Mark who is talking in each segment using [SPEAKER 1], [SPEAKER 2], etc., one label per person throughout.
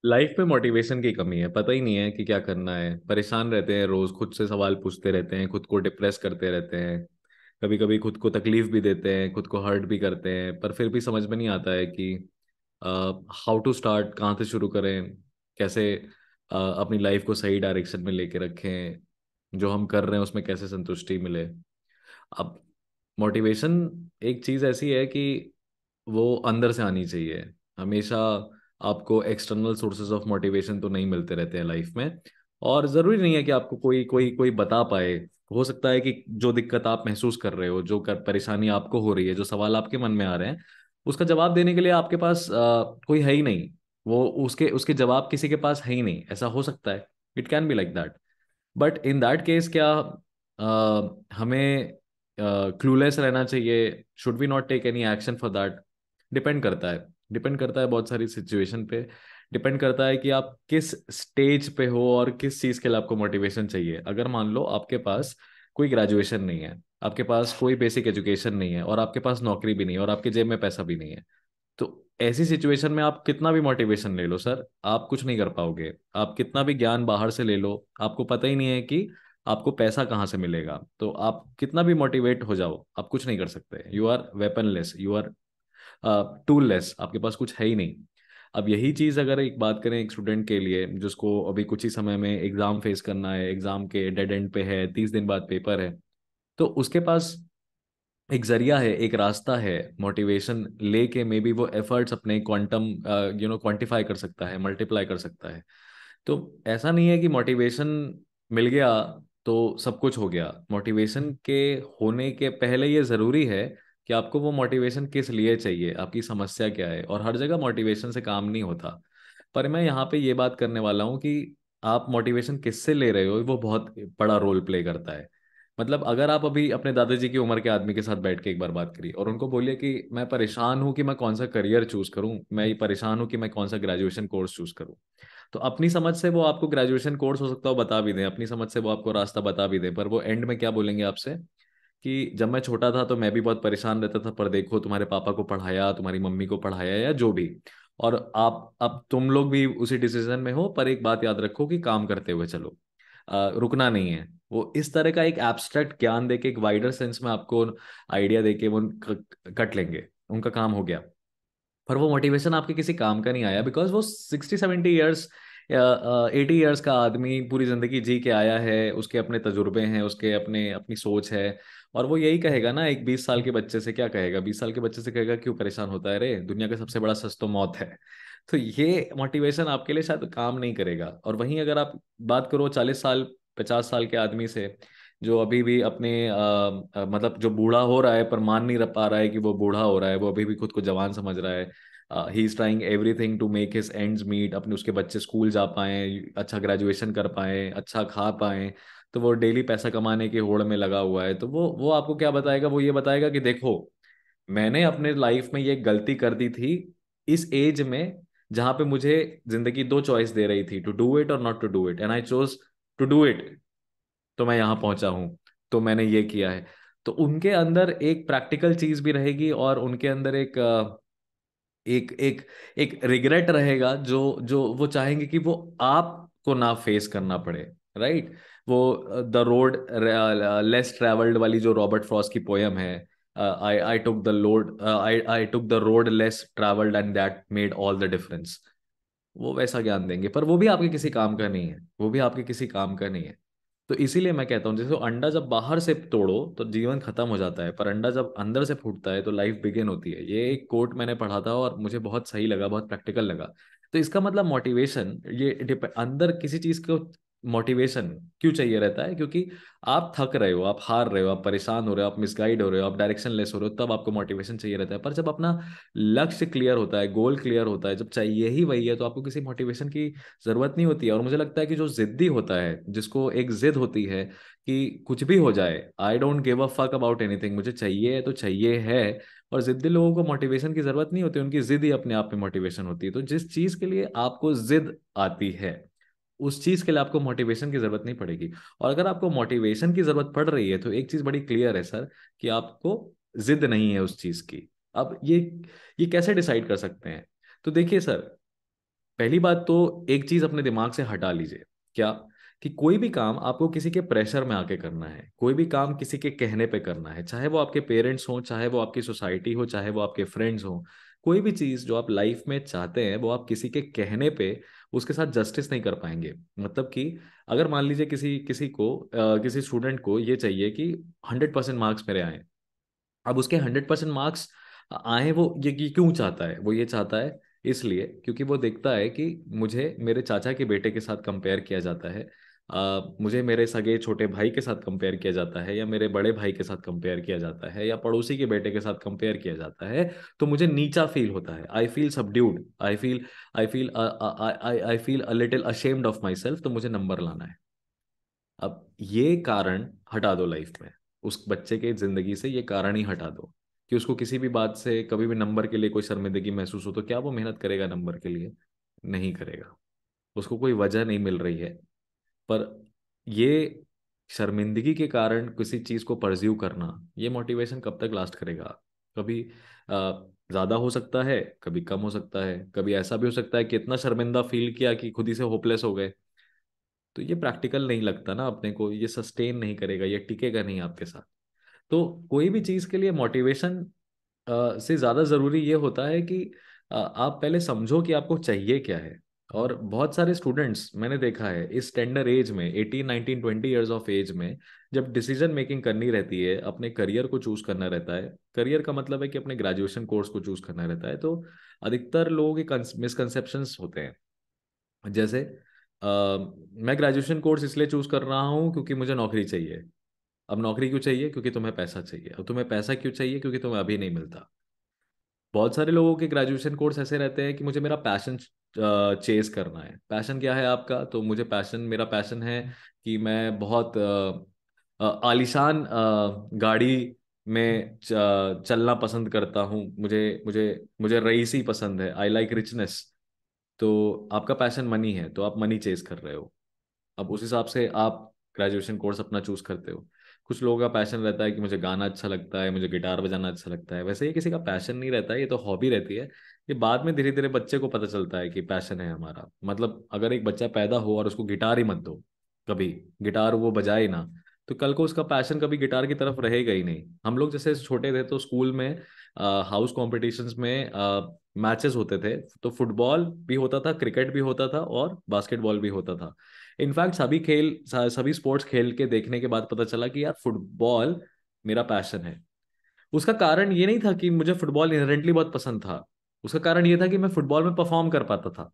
[SPEAKER 1] Life में motivation की कमी है, पता ही नहीं है कि क्या करना है, परेशान रहते हैं, रोज खुद से सवाल पूछते रहते हैं, खुद को डिप्रेस करते रहते हैं, कभी कभी खुद को तकलीफ भी देते हैं, खुद को हर्ट भी करते हैं, पर फिर भी समझ में नहीं आता है कि हाउ टू स्टार्ट, कहाँ से शुरू करें, कैसे अपनी लाइफ को सही डायरेक्शन में लेके रखें, जो हम कर रहे हैं उसमें कैसे संतुष्टि मिले। अब मोटिवेशन एक चीज़ ऐसी है कि वो अंदर से आनी चाहिए हमेशा। आपको एक्सटर्नल सोर्सेज ऑफ मोटिवेशन तो नहीं मिलते रहते हैं लाइफ में, और ज़रूरी नहीं है कि आपको कोई कोई कोई बता पाए। हो सकता है कि जो दिक्कत आप महसूस कर रहे हो, जो परेशानी आपको हो रही है, जो सवाल आपके मन में आ रहे हैं, उसका जवाब देने के लिए आपके पास कोई है ही नहीं। वो उसके उसके जवाब किसी के पास है ही नहीं, ऐसा हो सकता है। It can be like that. But in that case क्या हमें क्लूलेस रहना चाहिए? Should we not take any action for that? Depend करता है। डिपेंड करता है बहुत सारी सिचुएशन पे। डिपेंड करता है कि आप किस स्टेज पे हो और किस चीज़ के लिए आपको मोटिवेशन चाहिए। अगर मान लो आपके पास कोई ग्रेजुएशन नहीं है, आपके पास कोई बेसिक एजुकेशन नहीं है, और आपके पास नौकरी भी नहीं है, और आपके जेब में पैसा भी नहीं है, तो ऐसी सिचुएशन में आप कितना भी मोटिवेशन ले लो सर, आप कुछ नहीं कर पाओगे। आप कितना भी ज्ञान बाहर से ले लो, आपको पता ही नहीं है कि आपको पैसा कहाँ से मिलेगा। तो आप कितना भी मोटिवेट हो जाओ, आप कुछ नहीं कर सकते। यू आर वेपनलेस, यू आर टूललेस, आपके पास कुछ है ही नहीं। अब यही चीज़ अगर एक बात करें एक स्टूडेंट के लिए जिसको अभी कुछ ही समय में एग्जाम फेस करना है, एग्जाम के डेड एंड पे है, 30 दिन बाद पेपर है, तो उसके पास एक जरिया है, एक रास्ता है। मोटिवेशन लेके मे बी वो एफर्ट्स अपने क्वांटम क्वांटिफाई कर सकता है, मल्टीप्लाई कर सकता है। तो ऐसा नहीं है कि मोटिवेशन मिल गया तो सब कुछ हो गया। मोटिवेशन के होने के पहले ये ज़रूरी है कि आपको वो मोटिवेशन किस लिए चाहिए, आपकी समस्या क्या है। और हर जगह मोटिवेशन से काम नहीं होता। पर मैं यहाँ पे ये बात करने वाला हूँ कि आप मोटिवेशन किससे ले रहे हो, वो बहुत बड़ा रोल प्ले करता है। मतलब अगर आप अभी अपने दादाजी की उम्र के आदमी के साथ बैठ के एक बार बात करिए और उनको बोलिए कि मैं परेशान हूँ कि मैं कौन सा करियर चूज करूँ, मैं ये परेशान हूँ कि मैं कौन सा ग्रेजुएशन कोर्स चूज करूँ, तो अपनी समझ से वो आपको ग्रेजुएशन कोर्स हो सकता है वो बता भी दें, अपनी समझ से वो आपको रास्ता बता भी दें, पर वो एंड में क्या बोलेंगे आपसे कि जब मैं छोटा था तो मैं भी बहुत परेशान रहता था, पर देखो तुम्हारे पापा को पढ़ाया, तुम्हारी मम्मी को पढ़ाया, या जो भी, और आप अब तुम लोग भी उसी डिसीजन में हो, पर एक बात याद रखो कि काम करते हुए चलो, रुकना नहीं है। वो इस तरह का एक एब्स्ट्रैक्ट ज्ञान देके, एक वाइडर सेंस में आपको आइडिया देके वो कट लेंगे, उनका काम हो गया। पर वो मोटिवेशन आपके किसी काम का नहीं आया, बिकॉज वो 60-70 ईयर्स, 80 ईयर्स का आदमी पूरी जिंदगी जी के आया है, उसके अपने तजुर्बे हैं, उसके अपने अपनी सोच है। और वो यही कहेगा ना, एक 20 साल के बच्चे से क्या कहेगा? 20 साल के बच्चे से कहेगा क्यों परेशान होता है रे, दुनिया का सबसे बड़ा सच तो मौत है। तो ये मोटिवेशन आपके लिए शायद काम नहीं करेगा। और वहीं अगर आप बात करो 40 साल 50 साल के आदमी से, जो अभी भी अपने मतलब जो बूढ़ा हो रहा है पर मान नहीं पा रहा है कि वो बूढ़ा हो रहा है, वो अभी भी खुद को जवान समझ रहा है, he is trying everything to make his ends meet, अपने उसके बच्चे स्कूल जा पाएं, अच्छा ग्रेजुएशन कर पाएं, अच्छा खा पाएं, तो वो डेली पैसा कमाने की होड़ में लगा हुआ है। तो वो आपको क्या बताएगा? वो ये बताएगा कि देखो, मैंने अपने लाइफ में ये गलती कर दी थी इस एज में, जहां पे मुझे जिंदगी दो चॉइस दे रही थी, टू डू इट और not to do it, and I chose to do it. तो मैं यहाँ पहुंचा हूँ, तो मैंने ये किया है। तो उनके अंदर एक प्रैक्टिकल चीज भी रहेगी, और उनके अंदर एक एक एक रिग्रेट रहेगा, जो जो वो चाहेंगे कि वो आपको ना फेस करना पड़े। राइट? वो द रोड लेस ट्रेवल्ड वाली जो रॉबर्ट फ्रॉस्ट की पोयम है, I took the load I took the road less travelled and that made all the difference. वो वैसा ज्ञान देंगे, पर वो भी आपके किसी काम का नहीं है, वो भी आपके किसी काम का नहीं है। तो इसीलिए मैं कहता हूँ, जैसे अंडा जब बाहर से तोड़ो तो जीवन खत्म हो जाता है, पर अंडा जब अंदर से फूटता है तो लाइफ बिगिन होती है। ये एक कोट मैंने पढ़ा था और मुझे बहुत सही लगा, बहुत प्रैक्टिकल लगा। तो इसका मतलब मोटिवेशन, ये अंदर किसी चीज को मोटिवेशन क्यों चाहिए रहता है? क्योंकि आप थक रहे हो, आप हार रहे हो, आप परेशान हो रहे हो, आप मिसगाइड हो रहे हो, आप डायरेक्शन लेस हो रहे हो, तब आपको मोटिवेशन चाहिए रहता है। पर जब अपना लक्ष्य क्लियर होता है, गोल क्लियर होता है, जब चाहिए ही वही है, तो आपको किसी मोटिवेशन की जरूरत नहीं होती है। और मुझे लगता है कि जो जिद्दी होता है, जिसको एक जिद होती है कि कुछ भी हो जाए, I don't give a fuck about anything, मुझे चाहिए तो चाहिए है। और जिद्दी लोगों को मोटिवेशन की जरूरत नहीं होती, उनकी जिद ही अपने आप में मोटिवेशन होती है। तो जिस चीज के लिए आपको जिद आती है, उस चीज के लिए आपको मोटिवेशन की जरूरत नहीं पड़ेगी। और अगर आपको मोटिवेशन की जरूरत पड़ रही है, तो एक चीज बड़ी क्लियर है सर, कि आपको जिद नहीं है उस चीज की। अब ये कैसे डिसाइड कर सकते हैं? तो देखिए सर, पहली बात तो एक चीज अपने दिमाग से हटा लीजिए। क्या? कि कोई भी काम आपको किसी के प्रेशर में आके करना है, कोई भी काम किसी के कहने पे करना है, चाहे वो आपके पेरेंट्स हो, चाहे वो आपकी सोसाइटी हो, चाहे वो आपके फ्रेंड्स हो। कोई भी चीज जो आप लाइफ में चाहते हैं वो आप किसी के कहने पे उसके साथ जस्टिस नहीं कर पाएंगे। मतलब कि अगर मान लीजिए किसी किसी को किसी स्टूडेंट को ये चाहिए कि 100% मार्क्स मेरे आए। अब उसके 100% मार्क्स आए, वो ये क्यों चाहता है? वो ये चाहता है इसलिए क्योंकि वो देखता है कि मुझे मेरे चाचा के बेटे के साथ कंपेयर किया जाता है, मुझे मेरे सगे छोटे भाई के साथ कंपेयर किया जाता है, या मेरे बड़े भाई के साथ कंपेयर किया जाता है, या पड़ोसी के बेटे के साथ कंपेयर किया जाता है। तो मुझे नीचा फील होता है, I feel subdued, I feel a little ashamed of my self, तो मुझे नंबर लाना है। अब ये कारण हटा दो लाइफ में, उस बच्चे के जिंदगी से ये कारण ही हटा दो कि उसको किसी भी बात से कभी भी नंबर के लिए कोई शर्मिंदगी महसूस हो, तो क्या वो मेहनत करेगा नंबर के लिए? नहीं करेगा। उसको कोई वजह नहीं मिल रही है। पर ये शर्मिंदगी के कारण किसी चीज को परस्यू करना, ये मोटिवेशन कब तक लास्ट करेगा? कभी ज्यादा हो सकता है, कभी कम हो सकता है, कभी ऐसा भी हो सकता है कि इतना शर्मिंदा फील किया कि खुद ही से होपलेस हो गए। तो ये प्रैक्टिकल नहीं लगता ना अपने को, ये सस्टेन नहीं करेगा, ये टिकेगा नहीं आपके साथ। तो कोई भी चीज़ के लिए मोटिवेशन से ज़्यादा ज़रूरी ये होता है कि आप पहले समझो कि आपको चाहिए क्या है। और बहुत सारे स्टूडेंट्स मैंने देखा है इस टेंडर एज में, 18 19 20 ईयर्स ऑफ एज में, जब डिसीजन मेकिंग करनी रहती है, अपने करियर को चूज करना रहता है, करियर का मतलब है कि अपने ग्रेजुएशन कोर्स को चूज करना रहता है, तो अधिकतर लोगों के मिसकंसेप्शंस होते हैं। जैसे मैं ग्रेजुएशन कोर्स इसलिए चूज कर रहा हूँ क्योंकि मुझे नौकरी चाहिए। अब नौकरी क्यों चाहिए? क्योंकि तुम्हें पैसा चाहिए। अब तुम्हें पैसा क्यों चाहिए? क्योंकि तुम्हें अभी नहीं मिलता। बहुत सारे लोगों के ग्रेजुएशन कोर्स ऐसे रहते हैं कि मुझे मेरा पैशन चेस करना है। पैशन क्या है आपका? तो मुझे पैशन, मेरा पैशन है कि मैं बहुत आलीशान गाड़ी में चलना पसंद करता हूँ। मुझे मुझे मुझे रईसी पसंद है, आई लाइक रिचनेस। तो आपका पैशन मनी है, तो आप मनी चेज कर रहे हो। अब उस हिसाब से आप ग्रेजुएशन कोर्स अपना चूज करते हो। कुछ लोगों का पैशन रहता है कि मुझे गाना अच्छा लगता है, मुझे गिटार बजाना अच्छा लगता है। वैसे ये किसी का पैशन नहीं रहता है, ये तो हॉबी रहती है। ये बाद में धीरे धीरे बच्चे को पता चलता है कि पैशन है हमारा। मतलब अगर एक बच्चा पैदा हो और उसको गिटार ही मत दो, कभी गिटार वो बजाए ही ना, तो कल को उसका पैशन कभी गिटार की तरफ रहेगा ही नहीं। हम लोग जैसे छोटे थे तो स्कूल में हाउस कॉम्पिटिशन्स में मैचेस होते थे, तो फुटबॉल भी होता था, क्रिकेट भी होता था, और बास्केटबॉल भी होता था। इनफैक्ट सभी स्पोर्ट्स खेल के देखने के बाद पता चला कि यार फुटबॉल मेरा पैशन है। उसका कारण ये नहीं था कि मुझे फुटबॉल इनहेरेंटली बहुत पसंद था। उसका कारण ये था कि मैं फुटबॉल में परफॉर्म कर पाता था।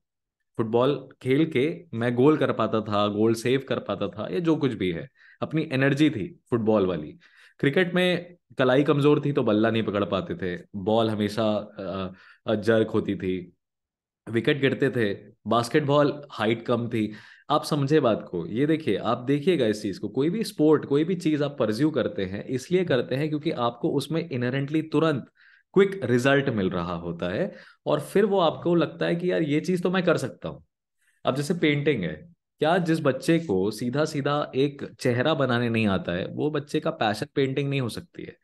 [SPEAKER 1] फुटबॉल खेल के मैं गोल कर पाता था, गोल सेव कर पाता था, ये जो कुछ भी है, अपनी एनर्जी थी फुटबॉल वाली। क्रिकेट में कलाई कमजोर थी तो बल्ला नहीं पकड़ पाते थे, बॉल हमेशा जर्क होती थी, विकेट गिरते थे। बास्केटबॉल हाइट कम थी। आप समझे बात को? ये देखिए, आप देखिएगा इस चीज को, कोई भी स्पोर्ट, कोई भी चीज आप परस्यू करते हैं इसलिए करते हैं क्योंकि आपको उसमें इनहेरेंटली तुरंत क्विक रिजल्ट मिल रहा होता है। और फिर वो आपको लगता है कि यार ये चीज तो मैं कर सकता हूँ। अब जैसे पेंटिंग है, क्या जिस बच्चे को सीधा सीधा एक चेहरा बनाने नहीं आता है, वो बच्चे का पैशन पेंटिंग नहीं हो सकती है।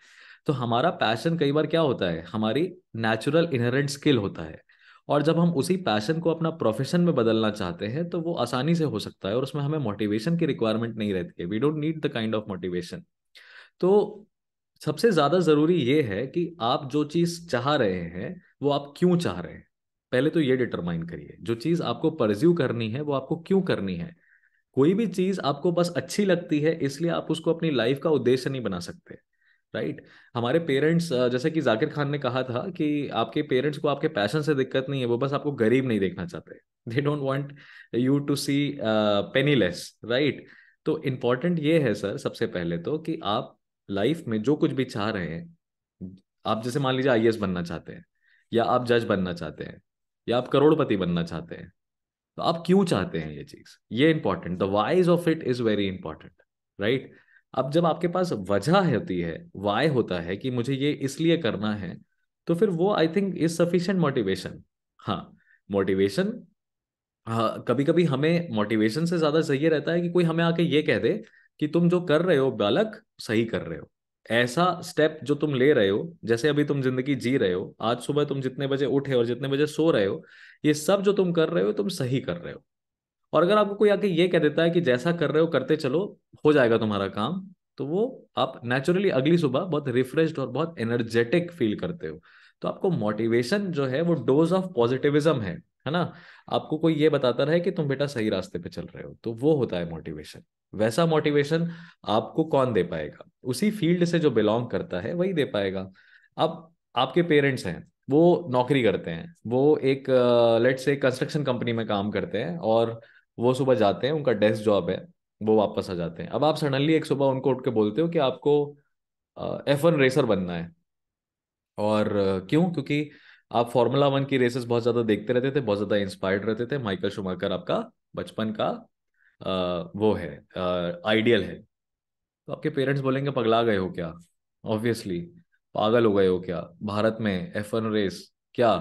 [SPEAKER 1] तो हमारा पैशन कई बार क्या होता है, हमारी नेचुरल इनहेरेंट स्किल होता है। और जब हम उसी पैशन को अपना प्रोफेशन में बदलना चाहते हैं तो वो आसानी से हो सकता है, और उसमें हमें मोटिवेशन की रिक्वायरमेंट नहीं रहती है। We don't need the kind of motivation. तो सबसे ज्यादा जरूरी ये है कि आप जो चीज चाह रहे हैं वो आप क्यों चाह रहे हैं। पहले तो ये डिटरमाइन करिए, जो चीज आपको परस्यू करनी है वो आपको क्यों करनी है। कोई भी चीज आपको बस अच्छी लगती है इसलिए आप उसको अपनी लाइफ का उद्देश्य नहीं बना सकते। राइट? हमारे पेरेंट्स, जैसे कि जाकिर खान ने कहा था कि आपके पेरेंट्स को आपके पैशन से दिक्कत नहीं है, वो बस आपको गरीब नहीं देखना चाहते। They don't want you to see penniless. Right? तो इम्पोर्टेंट ये है सर, सबसे पहले तो कि आप लाइफ में जो कुछ भी चाह रहे हैं, आप जैसे मान लीजिए आईएएस बनना चाहते हैं, या आप जज बनना चाहते हैं, या आप करोड़पति बनना चाहते हैं, तो आप क्यों चाहते हैं ये चीज, ये important, the whys of it is very important. Right? अब जब आपके पास वजह होती है, वाई होता है कि मुझे ये इसलिए करना है, तो फिर वो I think is sufficient motivation. हाँ, मोटिवेशन, हाँ, कभी कभी हमें मोटिवेशन से ज्यादा चाहिए रहता है कि कोई हमें आके ये कह दे कि तुम जो कर रहे हो बालक, सही कर रहे हो। ऐसा स्टेप जो तुम ले रहे हो, जैसे अभी तुम जिंदगी जी रहे हो, आज सुबह तुम जितने बजे उठे और जितने बजे सो रहे हो, ये सब जो तुम कर रहे हो तुम सही कर रहे हो। और अगर आपको कोई आके ये कह देता है कि जैसा कर रहे हो करते चलो, हो जाएगा तुम्हारा काम, तो वो आप नेचुरली अगली सुबह बहुत रिफ्रेश्ड और बहुत एनर्जेटिक फील करते हो। तो आपको मोटिवेशन जो है वो डोज ऑफ पॉजिटिविज्म है ना। आपको कोई ये बताता रहे कि तुम बेटा सही रास्ते पे चल रहे हो, तो वो होता है मोटिवेशन। वैसा मोटिवेशन आपको कौन दे पाएगा? उसी फील्ड से जो बिलोंग करता है वही दे पाएगा। अब आपके पेरेंट्स हैं, वो नौकरी करते हैं, वो एक लेट्स से कंस्ट्रक्शन कंपनी में काम करते हैं, और वो सुबह जाते हैं, उनका डेस्क जॉब है, वो वापस आ जाते हैं। अब आप सडनली एक सुबह उनको उठ के बोलते हो कि आपको F1 रेसर बनना है। और क्यों? क्योंकि आप फार्मूला वन की रेसेस बहुत ज्यादा देखते रहते थे, बहुत ज्यादा इंस्पायर्ड रहते थे, माइकल शूमाकर आपका बचपन का वो है, आइडियल है। तो आपके पेरेंट्स बोलेंगे पगला गए हो क्या? ऑब्वियसली, पागल हो गए हो क्या? भारत में F1 रेस? क्या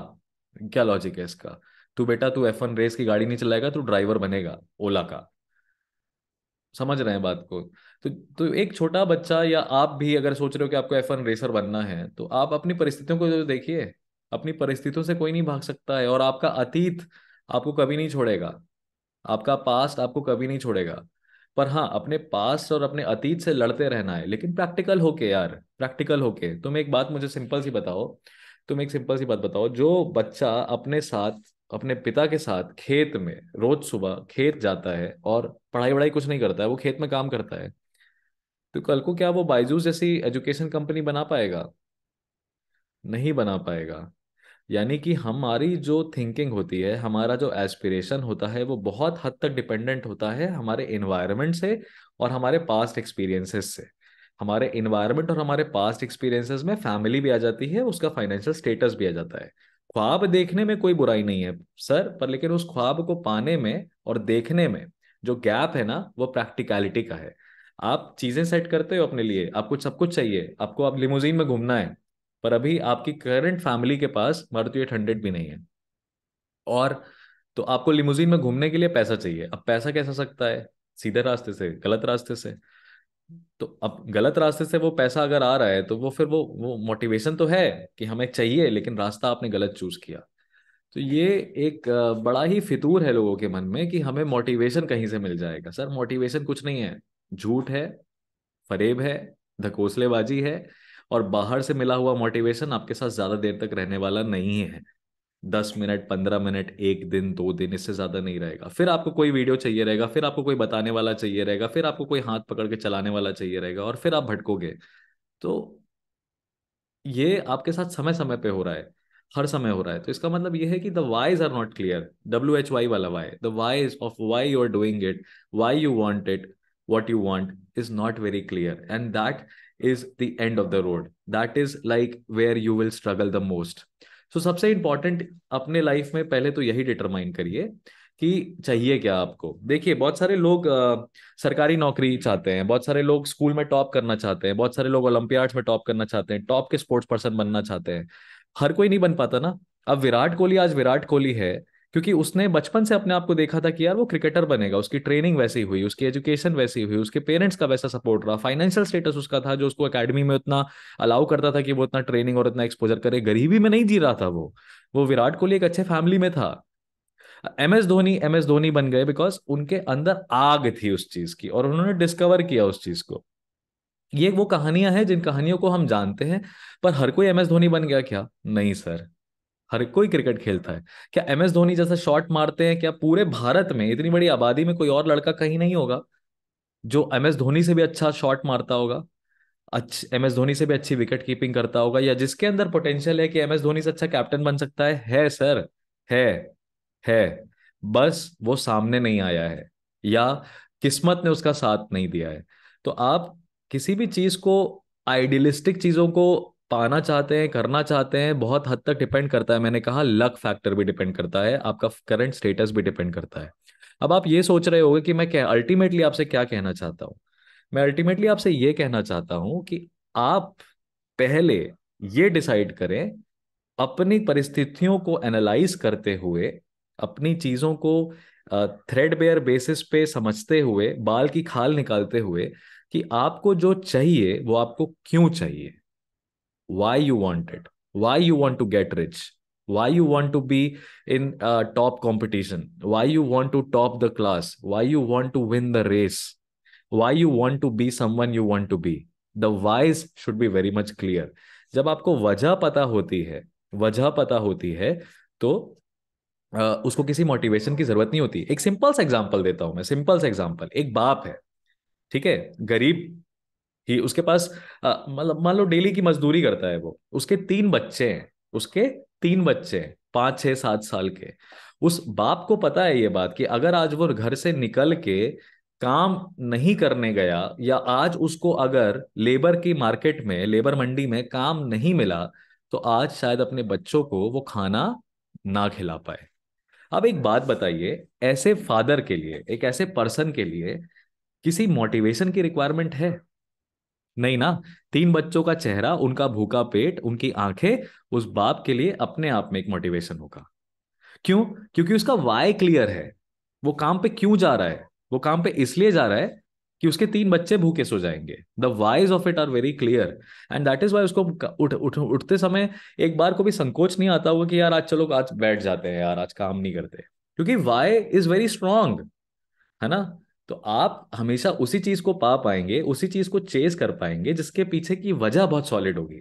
[SPEAKER 1] क्या लॉजिक है इसका? तू बेटा, तू F1 रेस की गाड़ी नहीं चलाएगा, तू ड्राइवर बनेगा ओला का। समझ रहे हैं बात को? तो एक छोटा बच्चा या आप भी अगर सोच रहे हो कि आपको F1 रेसर बनना है, तो आप अपनी परिस्थितियों को तो देखिए। अपनी परिस्थितियों से कोई नहीं भाग सकता है, और आपका अतीत आपको कभी नहीं छोड़ेगा, आपका पास्ट आपको कभी नहीं छोड़ेगा। पर हाँ, अपने पास्ट और अपने अतीत से लड़ते रहना है, लेकिन प्रैक्टिकल होके यार, प्रैक्टिकल होके। तुम एक बात मुझे सिंपल सी बताओ, तुम एक सिंपल सी बात बताओ, जो बच्चा अपने साथ, अपने पिता के साथ खेत में रोज सुबह खेत जाता है और पढ़ाई वढ़ाई कुछ नहीं करता है, वो खेत में काम करता है, तो कल को क्या वो बायजूस जैसी एजुकेशन कंपनी बना पाएगा? नहीं बना पाएगा। यानी कि हमारी जो थिंकिंग होती है, हमारा जो एस्पिरेशन होता है, वो बहुत हद तक डिपेंडेंट होता है हमारे इन्वायरमेंट से और हमारे पास्ट एक्सपीरियंसेस से। हमारे इन्वायरमेंट और हमारे पास्ट एक्सपीरियंसेस में फैमिली भी आ जाती है, उसका फाइनेंशियल स्टेटस भी आ जाता है। ख्वाब देखने में कोई बुराई नहीं है सर, पर लेकिन उस ख्वाब को पाने में और देखने में जो गैप है ना, वो प्रैक्टिकलिटी का है। आप चीजें सेट करते हो अपने लिए, आपको सब कुछ चाहिए, आपको आप लिमोजीन में घूमना है, पर अभी आपकी करंट फैमिली के पास मारुति 800 भी नहीं है। और तो आपको लिमुजीन में घूमने के लिए पैसा चाहिए। अब पैसा कैसे आ सकता है? सीधे रास्ते से? गलत रास्ते से। तो अब गलत रास्ते से वो पैसा अगर आ रहा है, तो वो फिर वो मोटिवेशन तो है कि हमें चाहिए, लेकिन रास्ता आपने गलत चूज किया। तो ये एक बड़ा ही फितूर है लोगों के मन में कि हमें मोटिवेशन कहीं से मिल जाएगा। सर मोटिवेशन कुछ नहीं है, झूठ है, फरेब है, धकोसलेबाजी है। और बाहर से मिला हुआ मोटिवेशन आपके साथ ज्यादा देर तक रहने वाला नहीं है। 10 मिनट, 15 मिनट, एक दिन, 2 दिन, इससे ज्यादा नहीं रहेगा। फिर आपको कोई वीडियो चाहिए रहेगा, फिर आपको कोई बताने वाला चाहिए रहेगा, फिर आपको कोई हाथ पकड़ के चलाने वाला चाहिए रहेगा, और फिर आप भटकोगे। तो ये आपके साथ समय समय पे हो रहा है, हर समय हो रहा है। तो इसका मतलब ये है कि the whys are not clear, WHY वाला why, the whys of why you are doing it, why you want it, what you want is not very clear, and that is the end of the road. That is like where you will struggle the most. So सबसे important अपने life में पहले तो यही determine करिए कि चाहिए क्या आपको। देखिए बहुत सारे लोग सरकारी नौकरी चाहते हैं, बहुत सारे लोग स्कूल में टॉप करना चाहते हैं, बहुत सारे लोग ओलंपियाड्स में टॉप करना चाहते हैं, टॉप के स्पोर्ट्स पर्सन बनना चाहते हैं। हर कोई नहीं बन पाता ना। अब विराट कोहली आज विराट कोहली है क्योंकि उसने बचपन से अपने आप को देखा था कि यार वो क्रिकेटर बनेगा, उसकी ट्रेनिंग वैसी हुई, उसकी एजुकेशन वैसी हुई, उसके पेरेंट्स का वैसा सपोर्ट रहा, फाइनेंशियल स्टेटस उसका था जो उसको एकेडमी में उतना अलाउ करता था कि वो उतना ट्रेनिंग और उतना एक्सपोजर करे। गरीबी में नहीं जी रहा था वो विराट कोहली एक अच्छे फैमिली में था। एम एस धोनी बन गए बिकॉज उनके अंदर आग थी उस चीज की, और उन्होंने डिस्कवर किया उस चीज को। ये वो कहानियां हैं जिन कहानियों को हम जानते हैं। पर हर कोई MS धोनी बन गया क्या? नहीं सर। हर कोई क्रिकेट खेलता है। क्या MS धोनी जैसा शॉट मारते हैं क्या पूरे भारत में, इतनी बड़ी आबादी में कोई और लड़का कहीं नहीं होगा जो MS धोनी से भी अच्छा शॉट मारता होगा, MS धोनी से भी अच्छी विकेट कीपिंग करता होगा, या जिसके अंदर पोटेंशियल है कि MS धोनी से अच्छा कैप्टन बन सकता है सर। है है। बस वो सामने नहीं आया है, या किस्मत ने उसका साथ नहीं दिया है। तो आप किसी भी चीज को, आइडियलिस्टिक चीजों को पाना चाहते हैं, करना चाहते हैं, बहुत हद तक डिपेंड करता है। मैंने कहा लक फैक्टर भी डिपेंड करता है, आपका करंट स्टेटस भी डिपेंड करता है। अब आप ये सोच रहे होगे कि मैं क्या अल्टीमेटली आपसे क्या कहना चाहता हूँ। मैं अल्टीमेटली आपसे ये कहना चाहता हूं कि आप पहले ये डिसाइड करें, अपनी परिस्थितियों को एनालाइज करते हुए, अपनी चीजों को थ्रेड बेयर बेसिस पे समझते हुए, बाल की खाल निकालते हुए, कि आपको जो चाहिए वो आपको क्यों चाहिए, why you want it, why you want to get rich, why you want to be in top competition, why you want to top the class, why you want to win the race, why you want to be someone you want to be. The whys should be very much clear. जब आपको वजह पता होती है, वजह पता होती है, तो उसको किसी मोटिवेशन की जरूरत नहीं होती। एक सिंपल सा एग्जांपल देता हूं मैं, सिंपल सा एग्जांपल। एक बाप है, ठीक है, गरीब ही, उसके पास मतलब मान लो डेली की मजदूरी करता है वो, उसके 3 बच्चे हैं, उसके 3 बच्चे हैं, 5, 6, 7 साल के। उस बाप को पता है ये बात कि अगर आज वो घर से निकल के काम नहीं करने गया, या आज उसको अगर लेबर की मार्केट में, लेबर मंडी में काम नहीं मिला, तो आज शायद अपने बच्चों को वो खाना ना खिला पाए। अब एक बात बताइए, ऐसे फादर के लिए, एक ऐसे पर्सन के लिए किसी मोटिवेशन की रिक्वायरमेंट है? नहीं ना। 3 बच्चों का चेहरा, उनका भूखा पेट, उनकी आंखें, उस बाप के लिए अपने आप में एक मोटिवेशन होगा। क्यों? क्योंकि उसका वाई क्लियर है। वो काम पे क्यों जा रहा है? वो काम पे इसलिए जा रहा है कि उसके 3 बच्चे भूखे सो जाएंगे। The whys of it are very clear, and that is why उसको उठते समय एक बार को भी संकोच नहीं आता हुआ कि यार आज चलो, आज बैठ जाते हैं यार, आज काम नहीं करते, क्योंकि वाई इज वेरी स्ट्रांग, है ना। तो आप हमेशा उसी चीज को पा पाएंगे, उसी चीज को चेस कर पाएंगे जिसके पीछे की वजह बहुत सॉलिड होगी।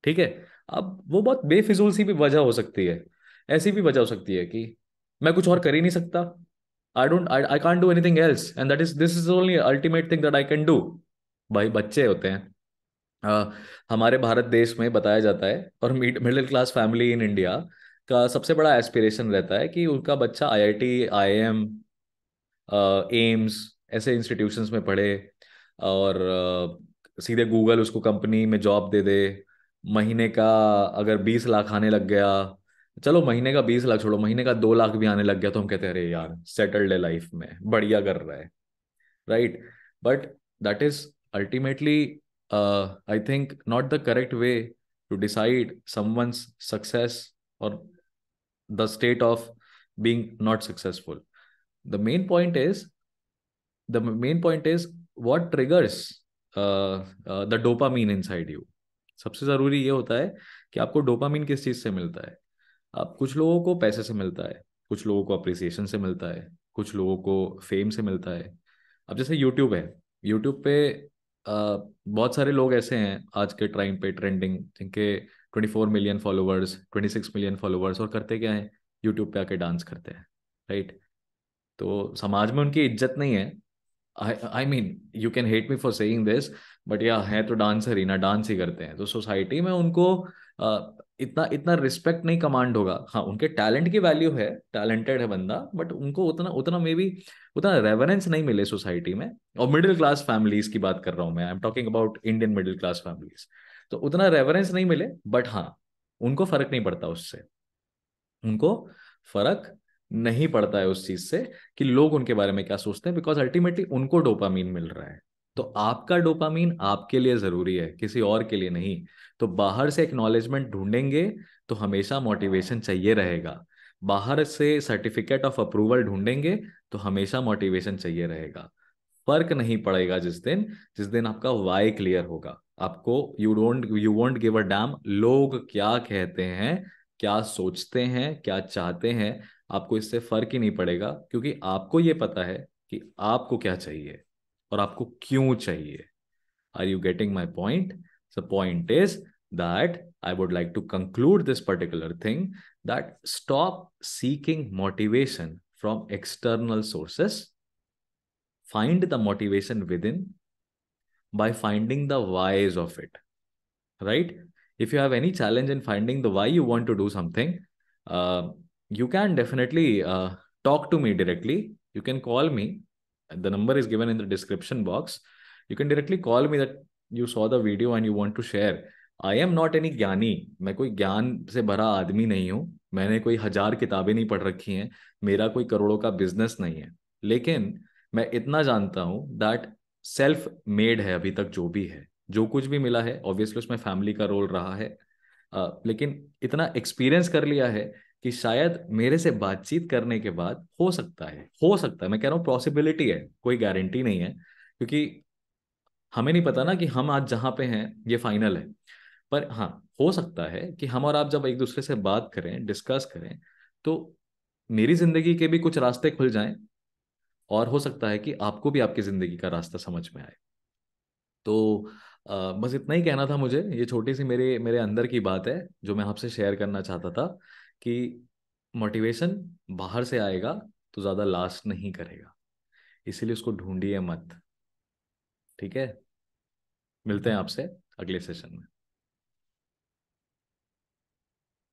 [SPEAKER 1] ठीक है। अब वो बहुत बेफिजूल सी भी वजह हो सकती है। ऐसी भी वजह हो सकती है कि मैं कुछ और कर ही नहीं सकता, I can't do anything else, and that is this is only ultimate thing that I can do. भाई बच्चे होते हैं, अ, हमारे भारत देश में बताया जाता है, और middle class family in India का सबसे बड़ा एस्पिरेशन रहता है कि उनका बच्चा आईआईटी, आईआईएम, एम्स ऐसे इंस्टीट्यूशंस में पढ़े, और सीधे गूगल उसको कंपनी में जॉब दे दे। महीने का अगर 20 लाख आने लग गया, चलो महीने का 20 लाख छोड़ो, महीने का 2 लाख भी आने लग गया, तो हम कहते हैं अरे यार सेटल्ड है लाइफ में, बढ़िया कर रहा है, right. But that is ultimately, I think, not the correct way to decide someone's success और the state of being not successful. the main point is the main point is what triggers the dopamine inside you। सबसे जरूरी ये होता है कि आपको dopamine किस चीज से मिलता है। अब कुछ लोगों को पैसे से मिलता है, कुछ लोगों को अप्रिसिएशन से मिलता है, कुछ लोगों को फेम से मिलता है। अब जैसे यूट्यूब है, यूट्यूब पे बहुत सारे लोग ऐसे हैं आज के टाइम पे ट्रेंडिंग, जिनके 24 मिलियन फॉलोअर्स, 26 मिलियन फॉलोअर्स, और करते क्या है, यूट्यूब पे आके डांस करते हैं, राइट। तो समाज में उनकी इज्जत नहीं है। I mean, you can hate me for saying this, but या है तो डांसर ही ना, डांस ही करते हैं, तो सोसाइटी में उनको इतना इतना रिस्पेक्ट नहीं कमांड होगा। हाँ, उनके टैलेंट की वैल्यू है, टैलेंटेड है बंदा, बट उनको उतना उतना मे बी उतना रेवरेंस नहीं मिले सोसाइटी में। और मिडिल क्लास फैमिलीज की बात कर रहा हूँ मैं, I am talking about Indian middle class families. तो उतना रेवरेंस नहीं मिले, बट हाँ, उनको फर्क नहीं पड़ता उससे, उनको फर्क नहीं पड़ता है उस चीज से कि लोग उनके बारे में क्या सोचते हैं, बिकॉज अल्टीमेटली उनको डोपामीन मिल रहा है। तो आपका डोपामीन आपके लिए जरूरी है, किसी और के लिए नहीं। तो बाहर से एक्नॉलेजमेंट ढूंढेंगे तो हमेशा मोटिवेशन चाहिए रहेगा। बाहर से सर्टिफिकेट ऑफ अप्रूवल ढूंढेंगे तो हमेशा मोटिवेशन चाहिए रहेगा। फर्क नहीं पड़ेगा जिस दिन आपका वाई क्लियर होगा। आपको you won't give a dam लोग क्या कहते हैं, क्या सोचते हैं, क्या चाहते हैं। आपको इससे फर्क ही नहीं पड़ेगा, क्योंकि आपको ये पता है कि आपको क्या चाहिए और आपको क्यों चाहिए। Are you getting my point? The point is that I would like to conclude this particular thing, that stop seeking motivation from external sources, find the motivation within by finding the whys of it, right? If you have any challenge in finding the why you want to do something, uh, you can definitely talk to me directly. You can call me. The number is given in the description box. You can directly call me that you saw the video and you want to share. I am not any ज्ञानी, मैं कोई ज्ञान से भरा आदमी नहीं हूं, मैंने कोई 1000 किताबें नहीं पढ़ रखी हैं, मेरा कोई करोड़ों का बिजनेस नहीं है। लेकिन मैं इतना जानता हूं दैट सेल्फ मेड है अभी तक जो भी है, जो कुछ भी मिला है, ऑब्वियसली उसमें फैमिली का रोल रहा है। लेकिन इतना एक्सपीरियंस कर लिया है कि शायद मेरे से बातचीत करने के बाद हो सकता है, मैं कह रहा हूँ पॉसिबिलिटी है, कोई गारंटी नहीं है, क्योंकि हमें नहीं पता ना कि हम आज जहाँ पे हैं ये फाइनल है। पर हाँ, हो सकता है कि हम और आप जब एक दूसरे से बात करें, डिस्कस करें, तो मेरी जिंदगी के भी कुछ रास्ते खुल जाएं, और हो सकता है कि आपको भी आपकी जिंदगी का रास्ता समझ में आए। तो बस इतना ही कहना था मुझे। ये छोटी सी मेरे मेरे अंदर की बात है जो मैं आपसे शेयर करना चाहता था, कि मोटिवेशन बाहर से आएगा तो ज़्यादा लास्ट नहीं करेगा, इसीलिए उसको ढूंढिए मत। ठीक है, मिलते हैं आपसे अगले सेशन में।